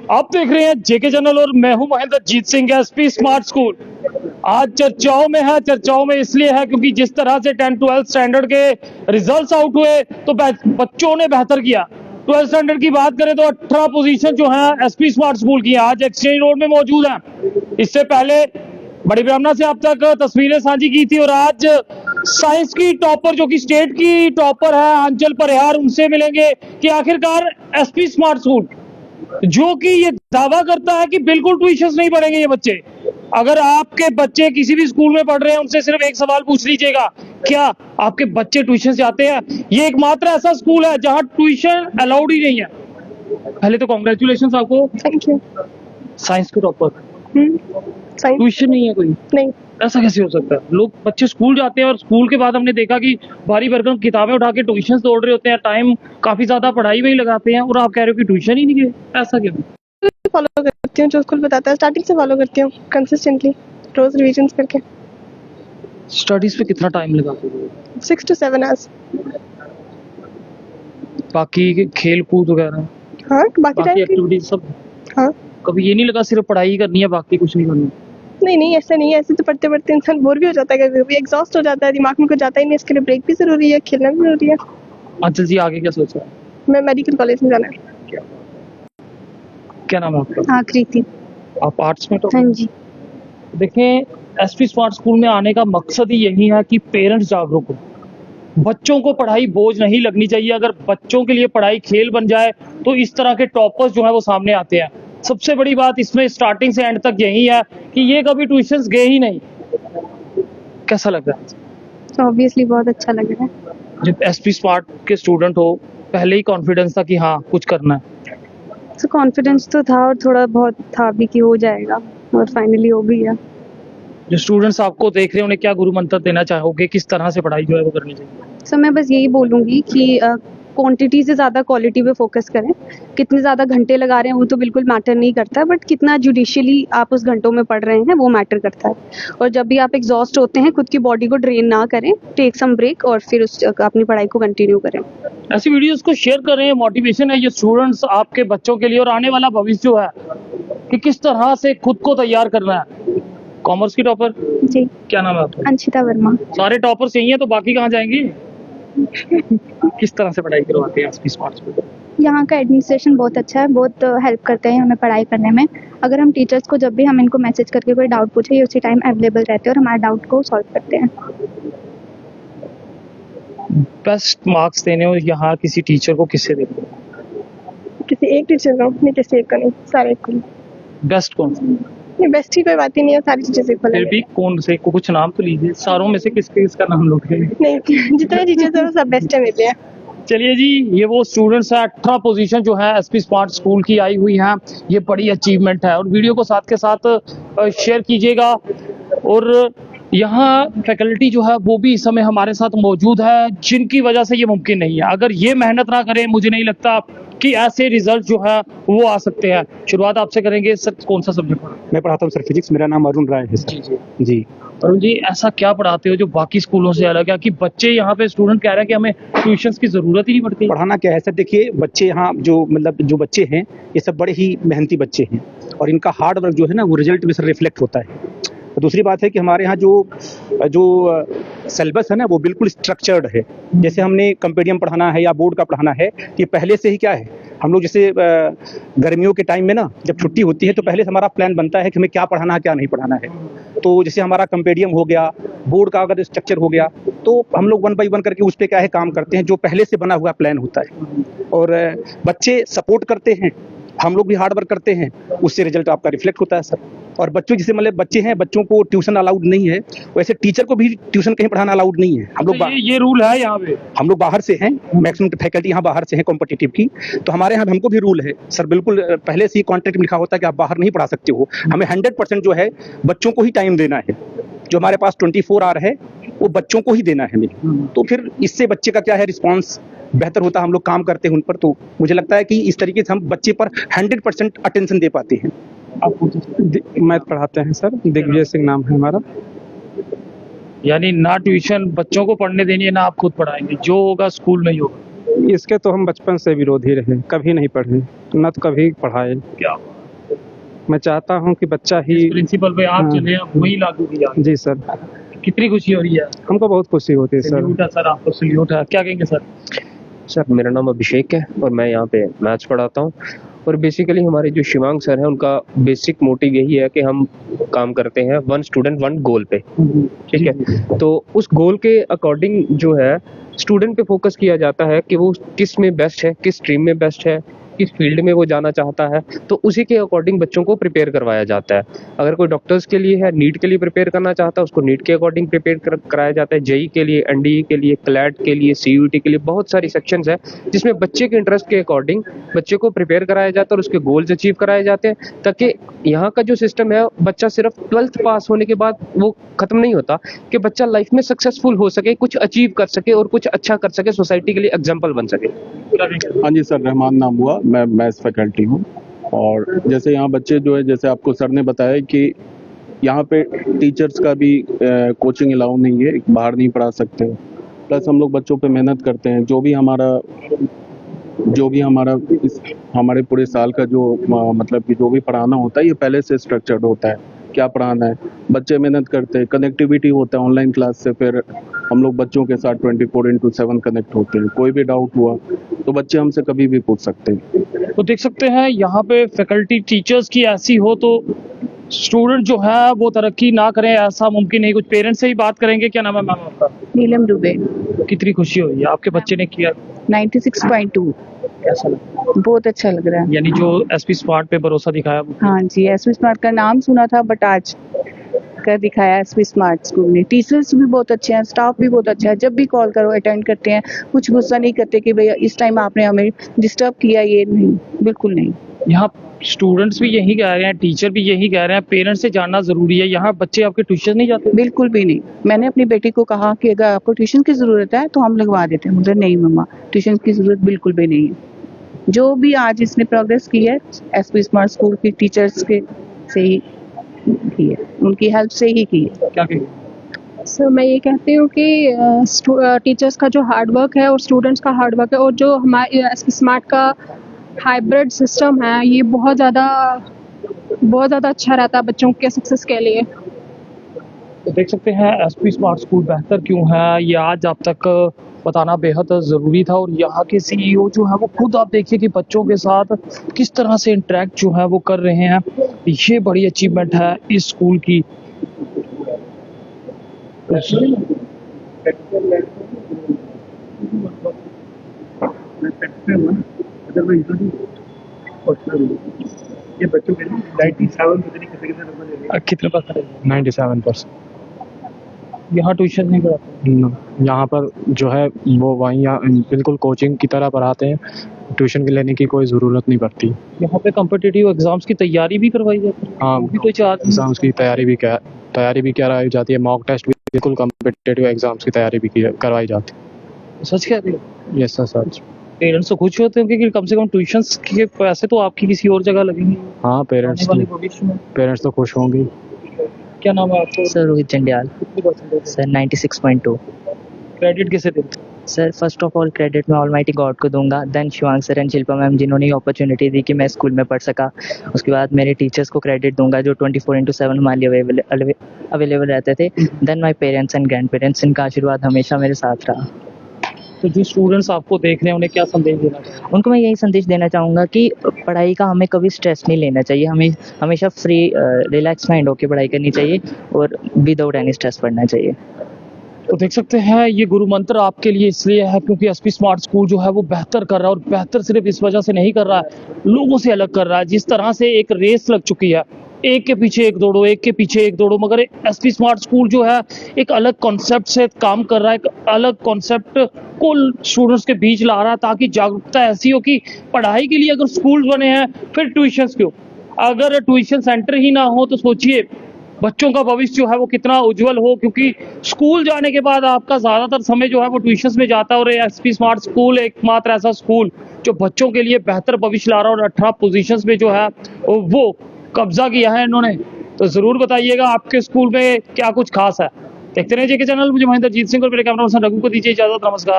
आप देख रहे हैं जेके चैनल और मैं हूं महेंद्र जीत सिंह। एसपी स्मार्ट स्कूल आज चर्चाओं में है। चर्चाओं में इसलिए है क्योंकि जिस तरह से 10-12 स्टैंडर्ड के रिजल्ट्स आउट हुए तो बच्चों ने बेहतर किया। 12 स्टैंडर्ड की बात करें तो 18 पोजीशन जो है एसपी स्मार्ट स्कूल की आज एक्सचेंज रोड में मौजूद है। इससे पहले बड़ी ब्राह्मणा से अब तक तस्वीरें साझी की थी और आज साइंस की टॉपर जो कि स्टेट की टॉपर है अंचल परिहार, उनसे मिलेंगे कि आखिरकार एसपी स्मार्ट स्कूल जो कि ये दावा करता है कि बिल्कुल ट्यूशंस नहीं पढ़ेंगे ये बच्चे। अगर आपके बच्चे किसी भी स्कूल में पढ़ रहे हैं उनसे सिर्फ एक सवाल पूछ लीजिएगा, क्या आपके बच्चे ट्यूशन जाते हैं? ये एकमात्र ऐसा स्कूल है जहां ट्यूशन अलाउड ही नहीं है। पहले तो कांग्रेचुलेशंस आपको, थैंक यू। साइंस के टॉपर। ट्यूशन नहीं है कोई? नहीं। ऐसा कैसे हो सकता है? लोग बच्चे स्कूल जाते हैं और स्कूल के बाद हमने देखा कि भारी भरकम किताबें उठा के ट्यूशन दौड़ रहे होते हैं, टाइम काफी ज्यादा पढ़ाई में ही लगाते हैं, और आप कह रहे हो कि ट्यूशन ही नहीं गए। ऐसा क्यों? फॉलो करती हूँ जो स्कूल बताता है, स्टार्टिंग से फॉलो करती हूँ कंसिस्टेंटली, रोज रिविजन्स करके। स्टडीज पे कितना टाइम लगाते हो? 6 to 7 आवर्स। बाकी खेल कूद वगैरह, हाँ बाकी टाइम एक्टिविटीज सब? हाँ। कभी ये नहीं लगा सिर्फ पढ़ाई ही करनी है बाकी कुछ नहीं करना? नहीं ऐसा नहीं है। ऐसे तो पढ़ते पढ़ते इंसान बोर भी हो जाता है, कभी कभी एग्जॉस्ट हो जाता है, दिमाग में कुछ जाता ही नहीं। इसके लिए ब्रेक भी जरूरी है, खेलना भी जरूरी है। अंचल जी आगे क्या सोचा है? मैं मेडिकल कॉलेज में जाना है। क्या नाम है आपका? आकृति। आप आर्ट्स में? तो हाँ जी। देखें, एसपी स्मार्ट स्कूल में आने का मकसद ही यही है कि पेरेंट्स जागरूक हो। बच्चों को पढ़ाई बोझ नहीं लगनी चाहिए। अगर बच्चों के लिए पढ़ाई खेल बन जाए तो इस तरह के टॉपर्स जो है वो सामने आते हैं। सबसे बड़ी बात इसमें स्टार्टिंग से एंड तक यही है कि ये कभी ट्यूशंस गए ही नहीं। कैसा लग रहा है? ऑब्वियसली बहुत अच्छा लग रहा है। जब एसपी स्मार्ट के स्टूडेंट हो, पहले ही कॉन्फिडेंस था कि हाँ कुछ करना है? तो कॉन्फिडेंस तो था और थोड़ा बहुत था भी कि हो जाएगा, और फाइनली हो गया। जो स्टूडेंट्स आपको देख रहे हैं उन्हें क्या गुरु मंत्र देना चाहोगे? किस तरह से पढ़ाई जो है वो करनी चाहिए? सो मैं बस यही बोलूँगी कि क्वांटिटी से ज़्यादा क्वालिटी पे फोकस करें। कितने ज़्यादा घंटे लगा रहे हैं वो तो बिल्कुल मैटर नहीं करता, बट कितना जुडिशियली आप उस घंटों में पढ़ रहे हैं वो मैटर करता है। और जब भी आप एग्जॉस्ट होते हैं, खुद की बॉडी को ड्रेन ना करें, टेक सम ब्रेक और फिर अपनी पढ़ाई को कंटिन्यू करें। ऐसी वीडियोस को शेयर करें, मोटिवेशन है ये स्टूडेंट्स आपके बच्चों के लिए और आने वाला भविष्य जो है कि किस तरह से खुद को तैयार करना है। कॉमर्स की टॉपर जी। क्या नाम है आपका? अंशिता वर्मा। सारे टॉपर्स यही हैं तो बाकी कहाँ जाएंगे? किस तरह से पढ़ाई करवाते हैं एसपी स्मार्ट स्कूल? यहाँ का एडमिनिस्ट्रेशन बहुत अच्छा है, बहुत हेल्प करते हैं हमें पढ़ाई करने में। अगर हम टीचर्स को जब भी हम इनको मैसेज करके कोई डाउट पूछे, ये उसी टाइम अवेलेबल रहते हैं और हमारे डाउट को सॉल्व करते हैं। बेस्ट मार्क्स देने हो यहाँ किसी टीचर को किससे देते हो? किसी एक टीचर को नहीं, किसी एक को नहीं, सारे को। बेस्ट कौन सा? नहीं, बेस्ट की कोई बात ही नहीं है, सारी टीचर्स इक्वल फिर है। भी कौन से को कुछ नाम तो लीजिए, सारों में से किसका नाम लोगे? नहीं, जितने टीचर्स हैं वो सब बेस्ट है मेरे लिए। चलिए जी, ये वो स्टूडेंट्स है। 18 पोजीशन जो है एसपी स्मार्ट स्कूल की आई हुई हैं, ये बड़ी अचीवमेंट है। और वीडियो को साथ के साथ शेयर कीजिएगा। और यहाँ फैकल्टी जो है वो भी इस समय हमारे साथ मौजूद है, जिनकी वजह से ये मुमकिन नहीं है। अगर ये मेहनत ना करें, मुझे नहीं लगता कि ऐसे रिजल्ट जो है वो आ सकते हैं। शुरुआत आपसे करेंगे सर, कौन सा सब्जेक्ट पढ़ा? मैं पढ़ाता हूँ सर फिजिक्स। मेरा नाम अरुण राय है सर। जी जी जी। अरुण जी, ऐसा क्या पढ़ाते हो जो बाकी स्कूलों से अलग है कि बच्चे यहाँ पे स्टूडेंट कह रहे हैं कि हमें ट्यूशंस की जरूरत ही नहीं पड़ती? पढ़ाना क्या है सर, देखिए बच्चे यहाँ जो बच्चे हैं ये सब बड़े ही मेहनती बच्चे हैं और इनका हार्ड वर्क जो है ना वो रिजल्ट में सर रिफ्लेक्ट होता है। तो दूसरी बात है कि हमारे यहाँ जो सिलेबस है ना वो बिल्कुल स्ट्रक्चर्ड है। जैसे हमने कंपेडियम पढ़ाना है या बोर्ड का पढ़ाना है कि पहले से ही क्या है, हम लोग जैसे गर्मियों के टाइम में ना जब छुट्टी होती है तो पहले से हमारा प्लान बनता है कि हमें क्या पढ़ाना है क्या नहीं पढ़ाना है। तो जैसे हमारा कंपेडियम हो गया, बोर्ड का अगर स्ट्रक्चर हो गया, तो हम लोग 1 बाय 1 करके उस पर क्या है काम करते हैं, जो पहले से बना हुआ प्लान होता है। और बच्चे सपोर्ट करते हैं, हम लोग भी हार्ड वर्क करते हैं, उससे रिजल्ट आपका रिफ्लेक्ट होता है सर। और बच्चों जैसे मतलब बच्चे हैं, बच्चों को ट्यूशन अलाउड नहीं है, वैसे टीचर को भी ट्यूशन कहीं पढ़ाना अलाउड नहीं है। हम लोग ये रूल है यहाँ पे? हम लोग बाहर से हैं, मैक्सिमम फैकल्टी यहाँ बाहर से हैं कॉम्पिटिटिव की। तो हमारे यहाँ हमको भी रूल है सर, बिल्कुल पहले से ही कॉन्ट्रैक्ट में लिखा होता है कि आप बाहर नहीं पढ़ा सकते हो। हमें 100% जो है बच्चों को ही टाइम देना है। जो हमारे पास 24 आवर है वो बच्चों को ही देना है हमें। तो फिर इससे बच्चे का क्या है रिस्पॉन्स बेहतर होता है, हम लोग काम करते हैं उन पर। तो मुझे लगता है कि इस तरीके से हम बच्चे पर 100% अटेंशन दे पाते हैं। मैथ पढ़ाते हैं सर, दिग्विजय सिंह नाम है हमारा। यानी ना ट्यूशन बच्चों को पढ़ने देनी है ना आप खुद पढ़ाएंगे, जो होगा स्कूल में ही होगा? इसके तो हम बचपन से विरोधी रहे, कभी नहीं पढ़े, न तो कभी पढ़ाए। क्या मैं चाहता हूं कि बच्चा ही प्रिंसिपल पे आप हाँ। चले अब वही लागू किया। जी सर, कितनी खुशी हो रही है? हमको बहुत खुशी होती है सर। सैल्यूट है सर, आपको सैल्यूट है। क्या कहेंगे सर? सर मेरा नाम अभिषेक है और मैं यहाँ पे मैथ्स पढ़ाता हूँ। और बेसिकली हमारे जो शिवांग सर हैं उनका बेसिक मोटिव यही है कि हम काम करते हैं वन स्टूडेंट वन गोल पे, ठीक है। तो उस गोल के अकॉर्डिंग जो है स्टूडेंट पे फोकस किया जाता है कि वो किस में बेस्ट है, किस स्ट्रीम में बेस्ट है, किस फील्ड में वो जाना चाहता है, तो उसी के अकॉर्डिंग बच्चों को प्रिपेयर करवाया जाता है। अगर कोई डॉक्टर्स के लिए है, नीट के लिए प्रिपेयर करना चाहता है, उसको नीट के अकॉर्डिंग प्रिपेयर कराया जाता है। जेई के लिए, एनडीए के लिए, क्लैट के लिए, सीयूटी के लिए बहुत सारी सेक्शंस है जिसमें बच्चे के इंटरेस्ट के अकॉर्डिंग बच्चे को प्रिपेयर कराया जाता है और उसके गोल्स अचीव कराए जाते हैं, ताकि यहाँ का जो सिस्टम है बच्चा सिर्फ 12th पास होने के बाद वो खत्म नहीं होता, कि बच्चा लाइफ में सक्सेसफुल हो सके, कुछ अचीव कर सके और कुछ अच्छा कर सके, सोसाइटी के लिए एग्जाम्पल बन सके। हाँ जी सर, रहमान नाम हुआ, मैं मैथ्स फैकल्टी हूँ। और जैसे यहाँ बच्चे जो है, जैसे आपको सर ने बताया कि यहाँ पे टीचर्स का भी कोचिंग अलाउ नहीं है, बाहर नहीं पढ़ा सकते। प्लस हम लोग बच्चों पे मेहनत करते हैं। जो भी हमारा हमारे पूरे साल का जो मतलब कि जो भी पढ़ाना होता है ये पहले से स्ट्रक्चर्ड होता है, क्या पढ़ाना है। बच्चे मेहनत करते हैं, कनेक्टिविटी होता है ऑनलाइन क्लास से। फिर हम लोग बच्चों के साथ 24/7 कनेक्ट होते हैं। कोई भी डाउट हुआ तो बच्चे हमसे कभी भी पूछ सकते हैं। तो देख सकते हैं यहाँ पे फैकल्टी टीचर्स की ऐसी हो तो स्टूडेंट जो है वो तरक्की ना करें, ऐसा मुमकिन नहीं। कुछ पेरेंट्स से ही बात करेंगे। क्या नाम है मैम आपका? नीलम दुबे। कितनी खुशी हुई है आपके बच्चे ने किया? 96.2। कैसा लगा? बहुत अच्छा लग रहा है। यानी जो एसपी स्मार्ट पे भरोसा दिखाया वो। हाँ जी, एसपी स्मार्ट का नाम सुना था बट आज कर दिखाया एसपी स्मार्ट स्कूल ने। टीचर्स भी बहुत अच्छे हैं, स्टाफ भी बहुत अच्छा है। जब भी कॉल करो अटेंड करते हैं, कुछ गुस्सा नहीं करते कि भैया इस टाइम आपने हमें डिस्टर्ब किया, ये नहीं, बिल्कुल नहीं। यहाँ स्टूडेंट्स भी यही कह रहे हैं, टीचर भी यही कह रहे हैं, पेरेंट्स से जानना जरूरी है। यहाँ बच्चे आपके ट्यूशन नहीं जाते? बिल्कुल भी नहीं। मैंने अपनी बेटी को कहा कि अगर आपको ट्यूशन की जरूरत है तो हम लगवा देते हैं, मगर नहीं मम्मा, ट्यूशन की जरूरत बिल्कुल भी नहीं है। जो भी आज इसने प्रोग्रेस की है एसपी स्मार्ट स्कूल की टीचर्स के से ही की है, उनकी हेल्प से ही की है। क्या कहेंगे? सर मैं ये कहती हूँ कि टीचर्स का जो हार्ड वर्क है और स्टूडेंट्स का हार्ड वर्क है और जो हमारे एसपी स्मार्ट का हाइब्रिड सिस्टम है ये बहुत ज़्यादा अच्छा रहता है बच्चों के सक्सेस के लिए। तो देख सकते हैं एसपी स्मार्ट स्कूल बेहतर क्यों है, ये आज आप तक बताना बेहद ज़रूरी था। और यहाँ के सीईओ जो है वो खुद आप देखिए कि बच्चों के साथ किस तरह से इंटरेक्ट जो है वो कर रहे हैं। ये बड़ी अचीवमेंट है इस स्कूल की। ये बच्चों के 97 कितने पास करेंगे? 97%। यहाँ ट्यूशन नहीं पढ़ाते? यहाँ पर जो है वो वहीं बिल्कुल कोचिंग की तरह पढ़ाते हैं, ट्यूशन के लेने की कोई ज़रूरत नहीं पड़ती। यहाँ पे कॉम्पिटिटिव एग्जाम्स की तैयारी भी करवाई जाती है? हाँ, वो भी कोई चार्ज नहीं? एग्ज़ाम्स की तैयारी भी कराई जाती है, मॉक टेस्ट भी, बिल्कुल कॉम्पिटिटिव एग्ज़ाम्स की तैयारी भी करवाई जाती सच कह रही हो? है। यस सर, सच। पेरेंट्स तो खुश होते होंगे कि कम से कम ट्यूशंस के पैसे तो आपकी किसी और जगह लगेंगे हाँ, आने पेरेंट्स वाले भविष्य में। तो खुश होंगे। क्या नाम है आपका? सर रोहित चंडियाल। कितनी परसेंटेज? सर 96.2। क्रेडिट किसे देते? Sir first of all credit मैं ऑलमाइटी गॉड को दूंगा, then Shivang sir and Shilpa ma'am जिन्होंने ये अपॉर्चुनिटी दी कि मैं स्कूल में पढ़ सका। उसके बाद मेरे टीचर्स को क्रेडिट दूंगा जो 24/7 हमारे लिए अवेलेबल रहते थे। Then my parents and grandparents, इनका आशीर्वाद हमेशा मेरे साथ रहा। तो जो स्टूडेंट्स आपको देख रहे हैं उन्हें क्या संदेश देना चाहिए? उनको मैं यही संदेश देना चाहूँगा कि पढ़ाई का हमें कभी स्ट्रेस नहीं लेना चाहिए, हमें हमेशा फ्री रिलैक्स माइंड होकर पढ़ाई करनी चाहिए और विदाउट एनी स्ट्रेस पढ़ना चाहिए। तो देख सकते हैं ये गुरु मंत्र आपके लिए इसलिए है क्योंकि एसपी स्मार्ट स्कूल जो है वो बेहतर कर रहा है। और बेहतर सिर्फ इस वजह से नहीं कर रहा है, लोगों से अलग कर रहा है। जिस तरह से एक रेस लग चुकी है, एक के पीछे एक दौड़ो, एक के पीछे एक दौड़ो, मगर एसपी स्मार्ट स्कूल जो है एक अलग कॉन्सेप्ट से काम कर रहा है, एक अलग कॉन्सेप्ट को स्टूडेंट्स के बीच ला रहा है ताकि जागरूकता ऐसी हो कि पढ़ाई के लिए अगर स्कूल बने हैं फिर ट्यूशंस क्यों? अगर ट्यूशन सेंटर ही ना हो तो सोचिए बच्चों का भविष्य जो है वो कितना उज्जवल हो, क्योंकि स्कूल जाने के बाद आपका ज़्यादातर समय जो है वो ट्यूशंस में जाता है। और एसपी स्मार्ट स्कूल एकमात्र ऐसा स्कूल जो बच्चों के लिए बेहतर भविष्य ला रहा है और 18 पोजीशंस में जो है वो कब्जा किया है इन्होंने। तो ज़रूर बताइएगा आपके स्कूल में क्या कुछ खास है। देखते रहिए जेके चैनल। मुझे महेंद्रजीत सिंह और मेरे कैमरा पर्सन रघु को दीजिए इजाज़त। नमस्कार।